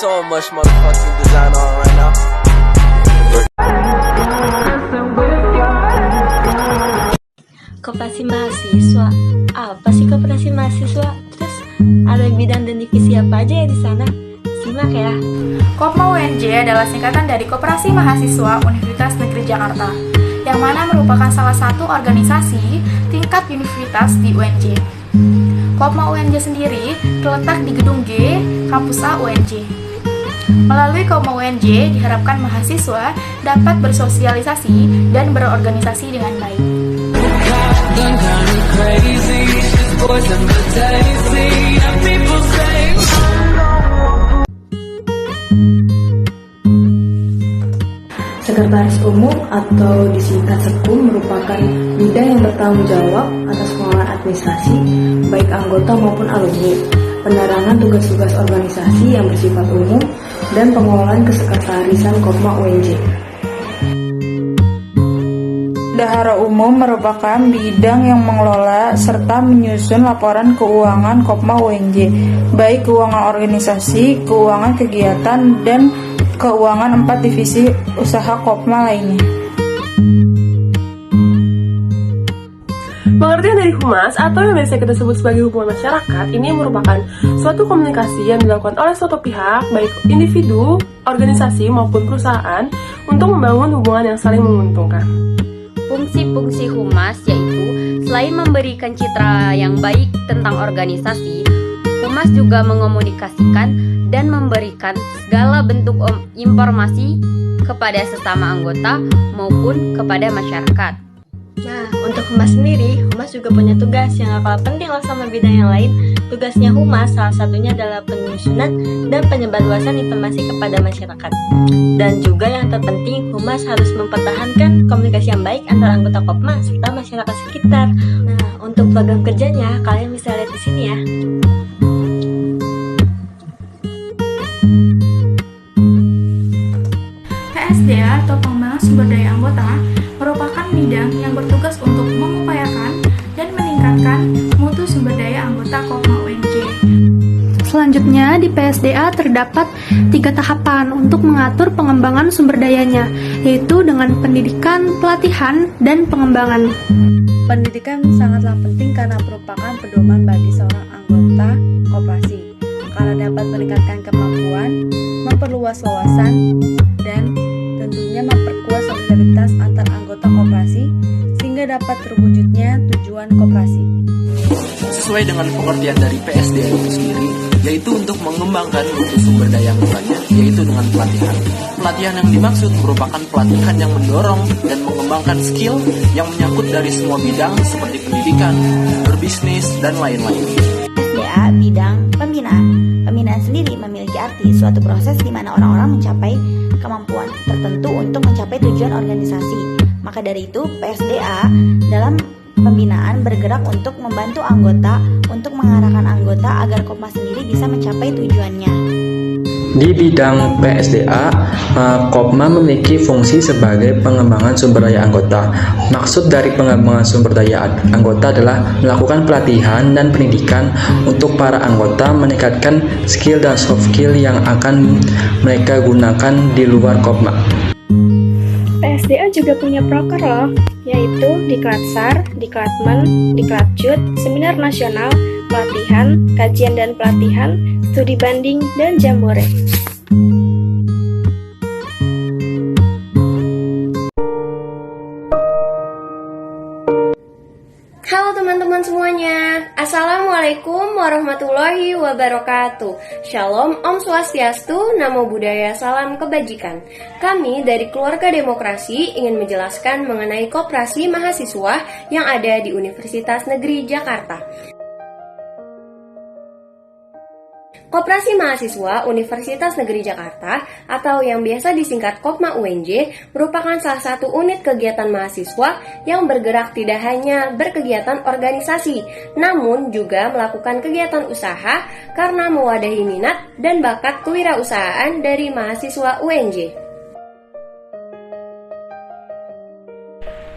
so much motherfucking design on right now. Koperasi mahasiswa. Apa sih koperasi mahasiswa? Terus ada bidang dan divisi apa aja ya di sana? Simak ya. Kopma UNJ adalah singkatan dari Koperasi Mahasiswa Universitas Negeri Jakarta, yang mana merupakan salah satu organisasi tingkat universitas di UNJ. Kopma UNJ sendiri terletak di Gedung G, Kampus A UNJ. Melalui Kopma UNJ diharapkan mahasiswa dapat bersosialisasi dan berorganisasi dengan baik. Sekretaris Umum atau disingkat Sekum merupakan bidang yang bertanggung jawab atas pengelolaan administrasi, baik anggota maupun alumni, penerangan tugas-tugas organisasi yang bersifat umum, dan pengelolaan kesekretarisan Kopma UNJ. Bendahara Umum merupakan bidang yang mengelola serta menyusun laporan keuangan Kopma UNJ, baik keuangan organisasi, keuangan kegiatan, dan keuangan 4 divisi usaha Kopma lainnya. Pengertian dari humas atau yang biasa kita sebut sebagai hubungan masyarakat ini merupakan suatu komunikasi yang dilakukan oleh suatu pihak, baik individu, organisasi maupun perusahaan untuk membangun hubungan yang saling menguntungkan. Fungsi-fungsi humas yaitu selain memberikan citra yang baik tentang organisasi, humas juga mengomunikasikan dan memberikan segala bentuk informasi kepada sesama anggota maupun kepada masyarakat. Nah, untuk humas sendiri, humas juga punya tugas yang gak kalah penting loh sama bidang yang lain. Tugasnya humas salah satunya adalah penyusunan dan penyebarluasan informasi kepada masyarakat. Dan juga yang terpenting, humas harus mempertahankan komunikasi yang baik antara anggota Kopma serta masyarakat sekitar. Nah, untuk program kerjanya, kalian bisa lihat di sini ya. PSDA atau Pengembangan Sumber Daya Anggota merupakan bidang yang bertugas untuk mengupayakan dan meningkatkan mutu sumber daya anggota Kopma UNJ. Selanjutnya, di PSDA terdapat 3 tahapan untuk mengatur pengembangan sumber dayanya, yaitu dengan pendidikan, pelatihan, dan pengembangan. Pendidikan sangatlah penting karena merupakan pedoman bagi seorang anggota koperasi, karena dapat meningkatkan kemampuan, memperluas wawasan, dan tentunya memperkuat solidaritas antar anggota koperasi sehingga dapat terwujudnya tujuan koperasi. Sesuai dengan pengertian dari PSDA itu sendiri, yaitu untuk mengembangkan mutu sumber daya anggotanya, yaitu dengan pelatihan. Pelatihan yang dimaksud merupakan pelatihan yang mendorong dan mengembangkan skill yang menyangkut dari semua bidang seperti pendidikan, berbisnis, dan lain-lain. PSDA bidang pembinaan. Pembinaan sendiri memiliki arti suatu proses di mana orang-orang mencapai kemampuan tertentu untuk mencapai tujuan organisasi. Maka dari itu, PSDA dalam pembinaan bergerak untuk membantu anggota untuk mengarahkan anggota agar Kopma sendiri bisa mencapai tujuannya. Di bidang PSDA, Kopma memiliki fungsi sebagai pengembangan sumber daya anggota. Maksud dari pengembangan sumber daya anggota adalah melakukan pelatihan dan pendidikan untuk para anggota, meningkatkan skill dan soft skill yang akan mereka gunakan di luar Kopma. PSDA juga punya proker loh, yaitu Diklat-SAR, Diklatmen, Diklatjud, Seminar Nasional, Pelatihan, Kajian dan Pelatihan, Studi Banding, dan Jambore. Halo teman-teman semuanya, Assalamualaikum warahmatullahi wabarakatuh. Shalom, Om Swastiastu, Namo Buddhaya, Salam Kebajikan. Kami dari Keluarga Demokrasi ingin menjelaskan mengenai koperasi mahasiswa yang ada di Universitas Negeri Jakarta. Koperasi Mahasiswa Universitas Negeri Jakarta atau yang biasa disingkat Kopma UNJ merupakan salah satu unit kegiatan mahasiswa yang bergerak tidak hanya berkegiatan organisasi, namun juga melakukan kegiatan usaha karena mewadahi minat dan bakat kewirausahaan dari mahasiswa UNJ.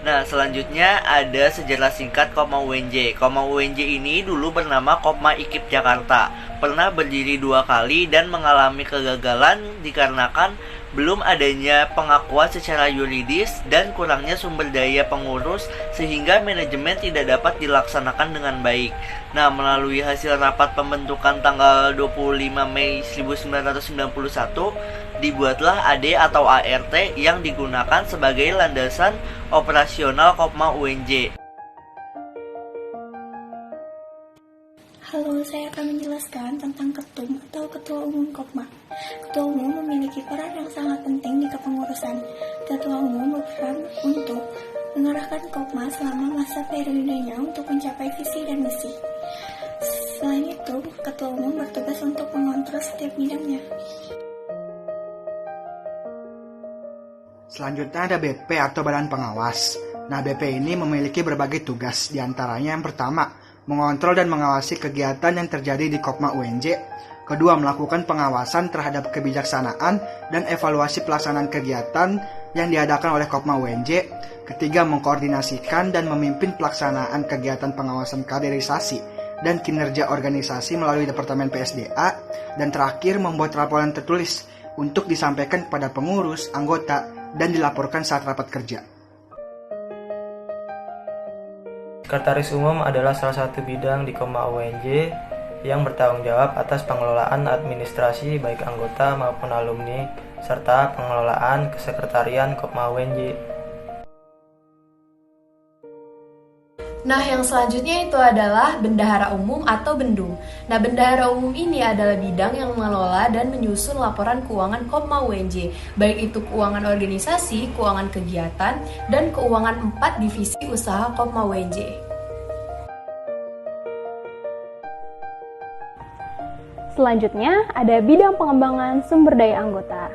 Nah, selanjutnya ada sejarah singkat Kopma UNJ. Kopma UNJ ini dulu bernama Kopma IKIP Jakarta. Pernah berdiri 2 kali dan mengalami kegagalan dikarenakan belum adanya pengakuan secara yuridis dan kurangnya sumber daya pengurus sehingga manajemen tidak dapat dilaksanakan dengan baik. Nah, melalui hasil rapat pembentukan tanggal 25 Mei 1991, dibuatlah AD atau ART yang digunakan sebagai landasan operasional Kopma UNJ. Halo, saya akan menjelaskan tentang ketum atau ketua umum Kopma. Ketua umum memiliki peran yang sangat penting di kepengurusan. Ketua umum berperan untuk mengarahkan Kopma selama masa periodenya untuk mencapai visi dan misi. Selain itu, ketua umum bertugas untuk mengontrol setiap bidangnya. Selanjutnya ada BP atau Badan Pengawas. Nah, BP ini memiliki berbagai tugas, diantaranya yang pertama, mengontrol dan mengawasi kegiatan yang terjadi di Kopma UNJ. Kedua, melakukan pengawasan terhadap kebijaksanaan dan evaluasi pelaksanaan kegiatan yang diadakan oleh Kopma UNJ. Ketiga, mengkoordinasikan dan memimpin pelaksanaan kegiatan pengawasan kaderisasi dan kinerja organisasi melalui Departemen PSDA. Dan terakhir, membuat laporan tertulis untuk disampaikan kepada pengurus, anggota, dan dilaporkan saat rapat kerja. Sekretaris Umum adalah salah satu bidang di Kopma UNJ yang bertanggung jawab atas pengelolaan administrasi baik anggota maupun alumni, serta pengelolaan kesekretarian Kopma UNJ. Nah, yang selanjutnya itu adalah bendahara umum atau bendung. Nah, bendahara umum ini adalah bidang yang mengelola dan menyusun laporan keuangan Kopma UNJ, baik itu keuangan organisasi, keuangan kegiatan, dan keuangan 4 divisi usaha Kopma UNJ. Selanjutnya, ada bidang pengembangan sumber daya anggota.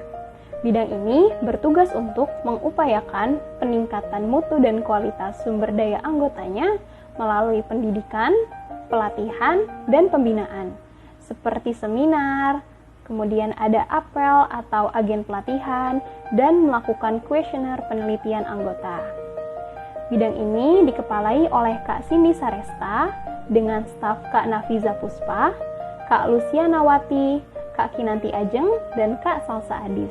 Bidang ini bertugas untuk mengupayakan peningkatan mutu dan kualitas sumber daya anggotanya melalui pendidikan, pelatihan, dan pembinaan, seperti seminar, kemudian ada apel atau agen pelatihan, dan melakukan kuesioner penelitian anggota. Bidang ini dikepalai oleh Kak Cindy Saresta dengan staf Kak Nafiza Puspa, Kak Luciana Wati, Kak Kinanti Ajeng, dan Kak Salsa Adis.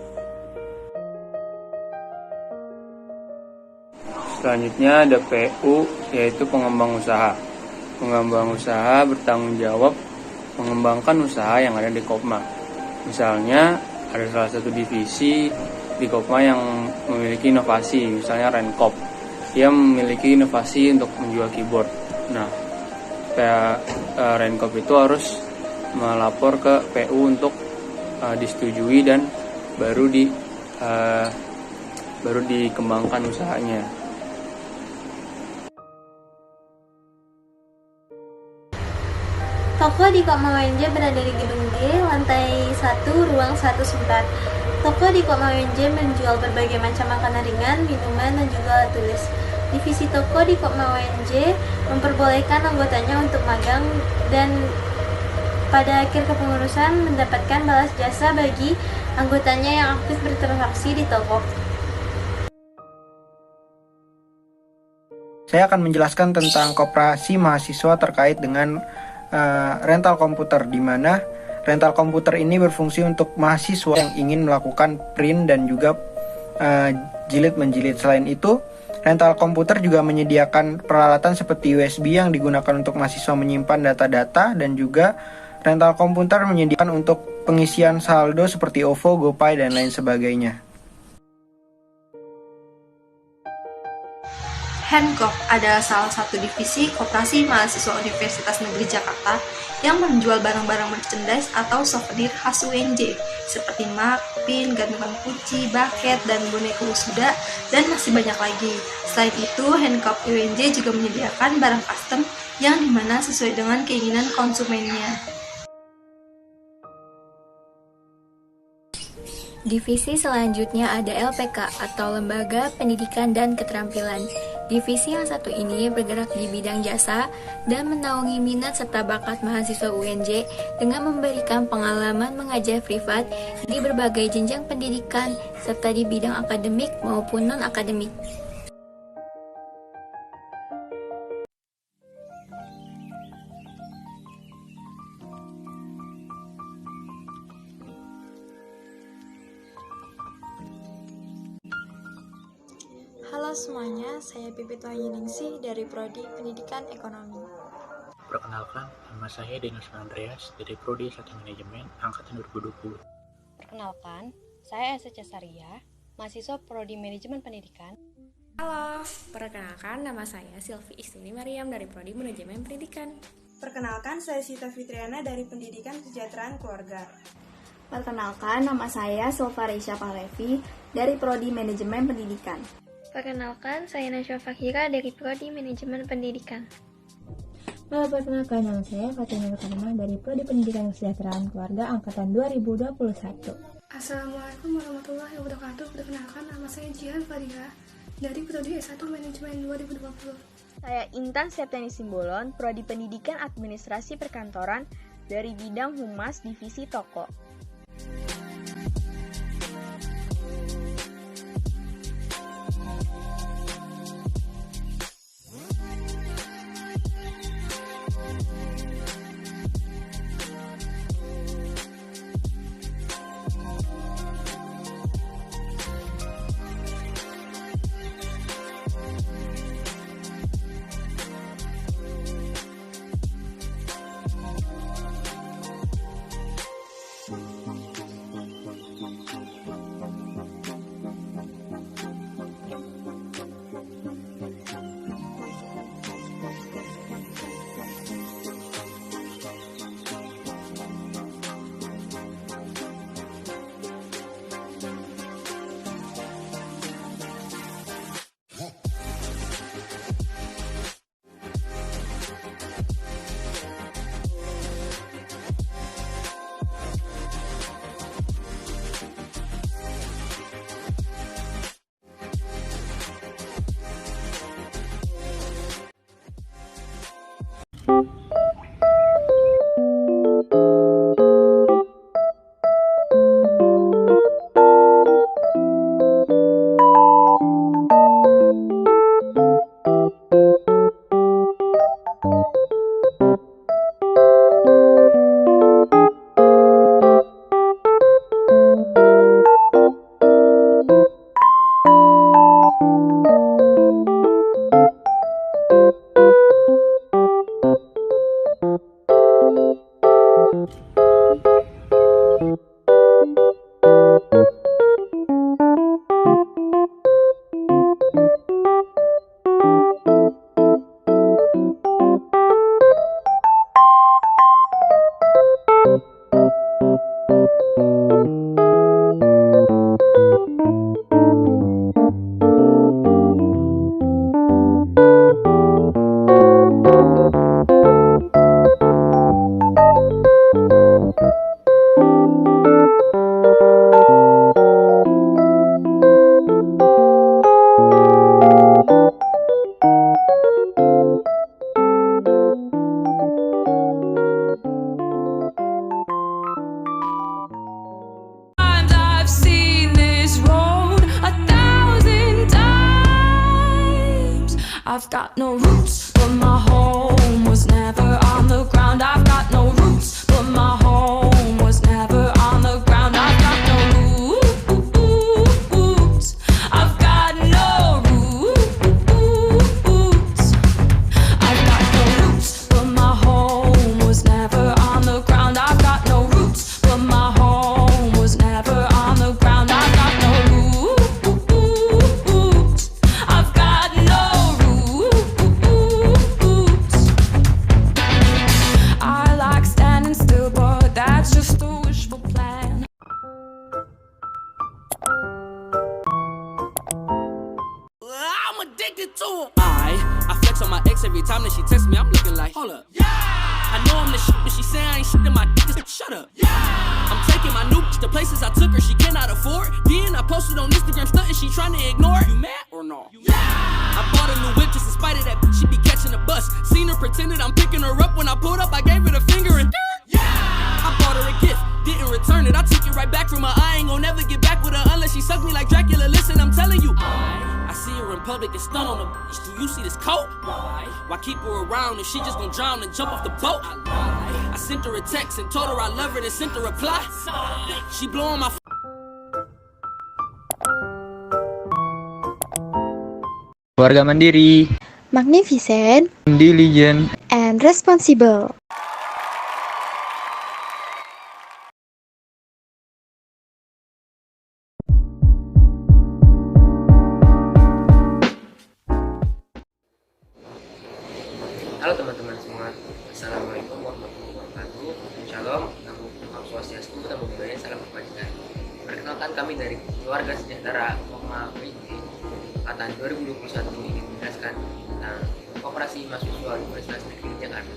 Selanjutnya ada PU, yaitu pengembang usaha. Pengembang usaha bertanggung jawab mengembangkan usaha yang ada di Kopma. Misalnya, ada salah satu divisi di Kopma yang memiliki inovasi, misalnya Renkop. Dia memiliki inovasi untuk menjual keyboard. Nah, Renkop itu harus melapor ke PU untuk disetujui dan baru dikembangkan usahanya. Toko di Kopma UNJ berada di Gedung G, lantai 1, ruang 104. Toko di Kopma UNJ menjual berbagai macam makanan ringan, minuman, dan juga alat tulis. Divisi toko di Kopma UNJ memperbolehkan anggotanya untuk magang dan pada akhir kepengurusan mendapatkan balas jasa bagi anggotanya yang aktif bertransaksi di toko. Saya akan menjelaskan tentang koperasi mahasiswa terkait dengan rental komputer, di mana rental komputer ini berfungsi untuk mahasiswa yang ingin melakukan print dan juga jilid-menjilid. Selain itu, rental komputer juga menyediakan peralatan seperti USB yang digunakan untuk mahasiswa menyimpan data-data, dan juga rental komputer menyediakan untuk pengisian saldo seperti OVO, GoPay, dan lain sebagainya. Hancock adalah salah satu divisi Koperasi Mahasiswa Universitas Negeri Jakarta yang menjual barang-barang merchandise atau souvenir khas UNJ seperti mug, pin, gantungan kunci, bucket, dan boneka wisuda, dan masih banyak lagi. Selain itu, Hancock UNJ juga menyediakan barang custom yang dimana sesuai dengan keinginan konsumennya. Divisi selanjutnya ada LPK atau Lembaga Pendidikan dan Keterampilan. Divisi yang satu ini bergerak di bidang jasa dan menaungi minat serta bakat mahasiswa UNJ dengan memberikan pengalaman mengajar privat di berbagai jenjang pendidikan serta di bidang akademik maupun non-akademik. semuanya, saya Pipit Wahyuningsih dari Prodi Pendidikan Ekonomi. Perkenalkan, nama saya Denus Andreas dari Prodi 1 Manajemen Angkatan 2020. Perkenalkan, saya Esa Cesaria, mahasiswa Prodi Manajemen Pendidikan. Halo, perkenalkan nama saya Silvi Istuni Mariam dari Prodi Manajemen Pendidikan. Perkenalkan, saya Sita Fitriana dari Pendidikan Kesejahteraan Keluarga. Perkenalkan, nama saya Silvarisha Pahlevi dari Prodi Manajemen Pendidikan. Perkenalkan, saya Nasya Fakhira dari Prodi Manajemen Pendidikan. Perkenalkan, nama saya Fatina Karma dari Prodi Pendidikan Kesejahteraan Keluarga Angkatan 2021. Assalamualaikum warahmatullahi wabarakatuh. Perkenalkan, nama saya Jihan Fariha dari Prodi S1 Manajemen 2020. Saya Intan Septiani Simbolon, Prodi Pendidikan Administrasi Perkantoran dari bidang Humas Divisi Toko. I've got no roots, but my home was never on the ground. I've got no roots, but my home was never on the ground. I've got no roots. I've got no roots. I've got no roots, but my home was never on the ground. I've got no roots, but my home was never on the ground. I've got no roots. I've got no I like standing still, but that's just a wishful plan. I'm addicted to him. I flex on my ex every time that she texts me. I'm looking like, hold up. Yeah. I know I'm the shit, but she say I ain't shit in my dick. Shut up. Yeah. I'm taking my new bitch to places I took her she cannot afford. Then I posted on Instagram stunting she trying to ignore it. You mad or no? Yeah. I bought a new whip just in spite of that bitch. She be catching a bus. Seen her pretended I'm picking her up. When I pulled up, I gave her the finger and yeah. I bought her a gift, didn't return it. I took it right back from her. I ain't gon' never get back with her unless she suck me like Dracula. Listen, I'm telling you. I see her in public and stun on the bitch. Do you see this coat? Why keep her around if she just gon' drown and jump off the boat? I sent her a text and told her I love her, then sent her a reply. She blowing my keluarga mandiri, magnificent, diligent, and responsible. Halo teman-teman semua, Assalamualaikum warahmatullahi wabarakatuh. Shalom, Namo Swastiastu, Namo Buddhaya, Salam Kebajikan. Perkenalkan, kami dari Keluarga Sejahtera Kopma UNJ angkatan 2021 ini menjelaskan tentang Koperasi Mahasiswa Universitas Negeri Jakarta.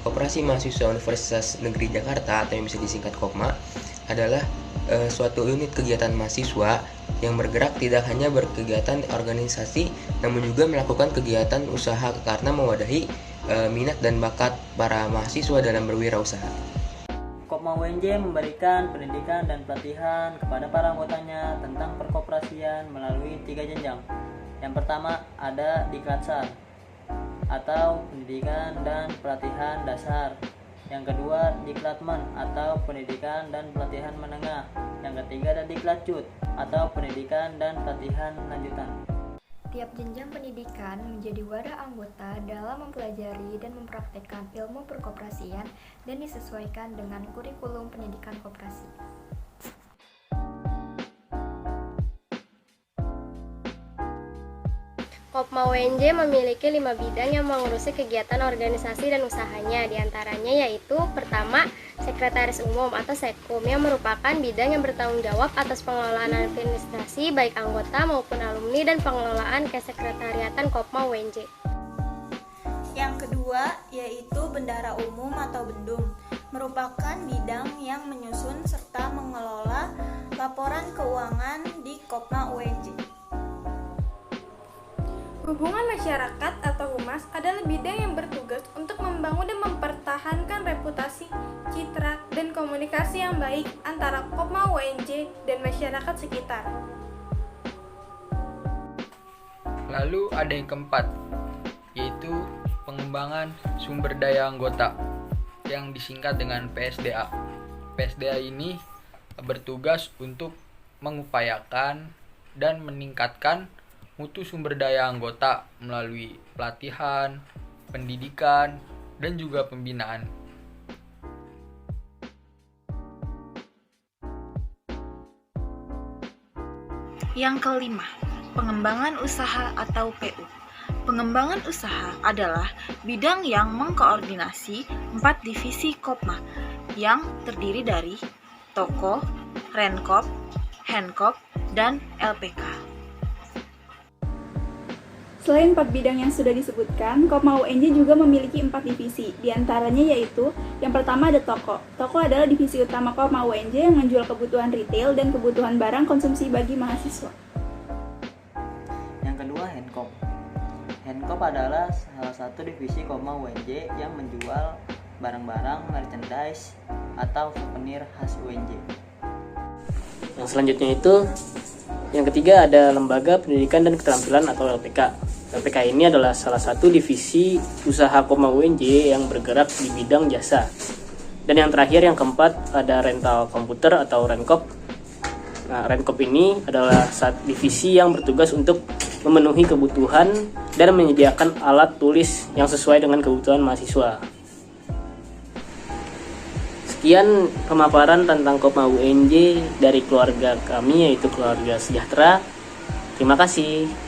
Koperasi Mahasiswa Universitas Negeri Jakarta atau yang bisa disingkat Kopma adalah suatu unit kegiatan mahasiswa yang bergerak tidak hanya berkegiatan organisasi, namun juga melakukan kegiatan usaha karena mewadahi minat dan bakat para mahasiswa dalam berwirausaha. Kopma UNJ memberikan pendidikan dan pelatihan kepada para anggotanya tentang perkoperasian melalui 3 jenjang. Yang pertama ada Diklatsar atau pendidikan dan pelatihan dasar. Yang kedua Diklatmen atau pendidikan dan pelatihan menengah. Yang ketiga ada Diklatcut atau pendidikan dan pelatihan lanjutan. Tiap jenjang pendidikan menjadi wadah anggota dalam mempelajari dan mempraktikkan ilmu perkoperasian dan disesuaikan dengan kurikulum pendidikan koperasi. Kopma UNJ memiliki 5 bidang yang mengurusi kegiatan organisasi dan usahanya, diantaranya yaitu pertama, Sekretaris Umum atau Sekum yang merupakan bidang yang bertanggung jawab atas pengelolaan administrasi baik anggota maupun alumni dan pengelolaan kesekretariatan Kopma UNJ. Yang kedua yaitu Bendahara Umum atau Bendum, merupakan bidang yang menyusun serta mengelola laporan keuangan di Kopma UNJ. Hubungan masyarakat atau humas adalah bidang yang bertugas untuk membangun dan mempertahankan reputasi, citra, dan komunikasi yang baik antara Kopma UNJ dan masyarakat sekitar. Lalu ada yang keempat, yaitu pengembangan sumber daya anggota yang disingkat dengan PSDA. PSDA ini bertugas untuk mengupayakan dan meningkatkan mutu sumber daya anggota melalui pelatihan, pendidikan, dan juga pembinaan. Yang kelima, pengembangan usaha atau PU. Pengembangan usaha adalah bidang yang mengkoordinasi 4 divisi Kopma yang terdiri dari Toko, Renkop, Henkop, dan LPK. Selain 4 bidang yang sudah disebutkan, Kopma UNJ juga memiliki 4 divisi, diantaranya yaitu yang pertama ada Toko. Toko adalah divisi utama Kopma UNJ yang menjual kebutuhan retail dan kebutuhan barang konsumsi bagi mahasiswa. Yang kedua Henkop. Henkop adalah salah satu divisi Kopma UNJ yang menjual barang-barang merchandise atau souvenir khas UNJ. Yang selanjutnya itu yang ketiga ada Lembaga Pendidikan dan Keterampilan atau LPK. LPK ini adalah salah satu divisi usaha Kopma UNJ yang bergerak di bidang jasa. Dan yang terakhir, yang keempat, ada rental komputer atau Renkop. Nah, Renkop ini adalah divisi yang bertugas untuk memenuhi kebutuhan dan menyediakan alat tulis yang sesuai dengan kebutuhan mahasiswa. Sekian pemaparan tentang Kopma UNJ dari keluarga kami, yaitu Keluarga Sejahtera. Terima kasih.